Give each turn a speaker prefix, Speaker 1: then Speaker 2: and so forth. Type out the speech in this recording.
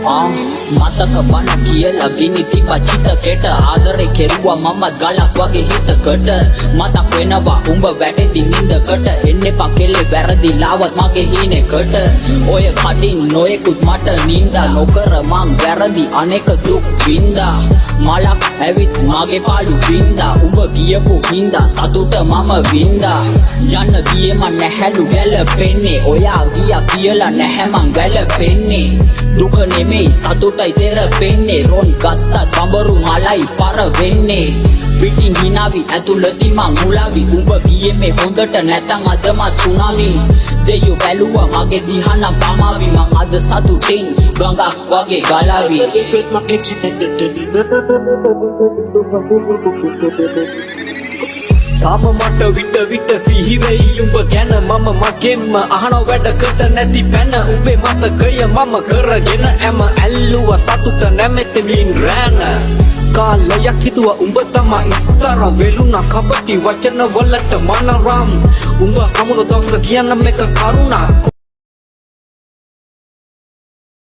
Speaker 1: මතක බණ කියලා ගිනිති පචිත කෙට ආදරේ කෙරුවා මම ගලක් වගේ හිතකට මතක් වෙනවා උඹ වැටෙති නින්දකට එන්නේ පකෙලේ වැරදිලාවත් මගේ හීනෙකට ඔය කටින් නොයෙකුත් මට නින්දා නොකර මං වැරදි අනෙක දුක් වින්දා මලක් ඇවිත් මගේ පාළු වින්දා උඹ ගියපු හින්දා සතුට මම වින්දා යන්න ගියේ මං නැහැලු ගැලපෙන්නේ ඔයා ගියා කියලා නැහැ මං ගැලපෙන්නේ දුක නෙමෙයි සතුටයි තෙරපෙන්නේ රොන් ගත්තා කඹරු මලයි පර වෙන්නේ පිටින් හිනාවි ඇතුළතින් මං මුලාවි උඹ ගියේ මේ හොඳට නැතන් අද මා සුනාමි දෙයෝ බැලුවා මගේ දිහා නම් පමාවි මං අද සතුටින් ගඟක් වගේ ගලාවි තාම මට විට සිහි වෙයි උඹ ගැන මම මගෙන්ම අහන වැඩකට නැති පැන උඹේ මතකය මම කරගෙන ඇම ඇල්ලුවා සතුට නැමෙති මින් රැන කාලයක් හිතුවා උඹ තමයි ඉස්තර වෙලුණා කපටි වචන වලට මනරම් උඹ හමුණු දවසක කියන්න මේක කරුණා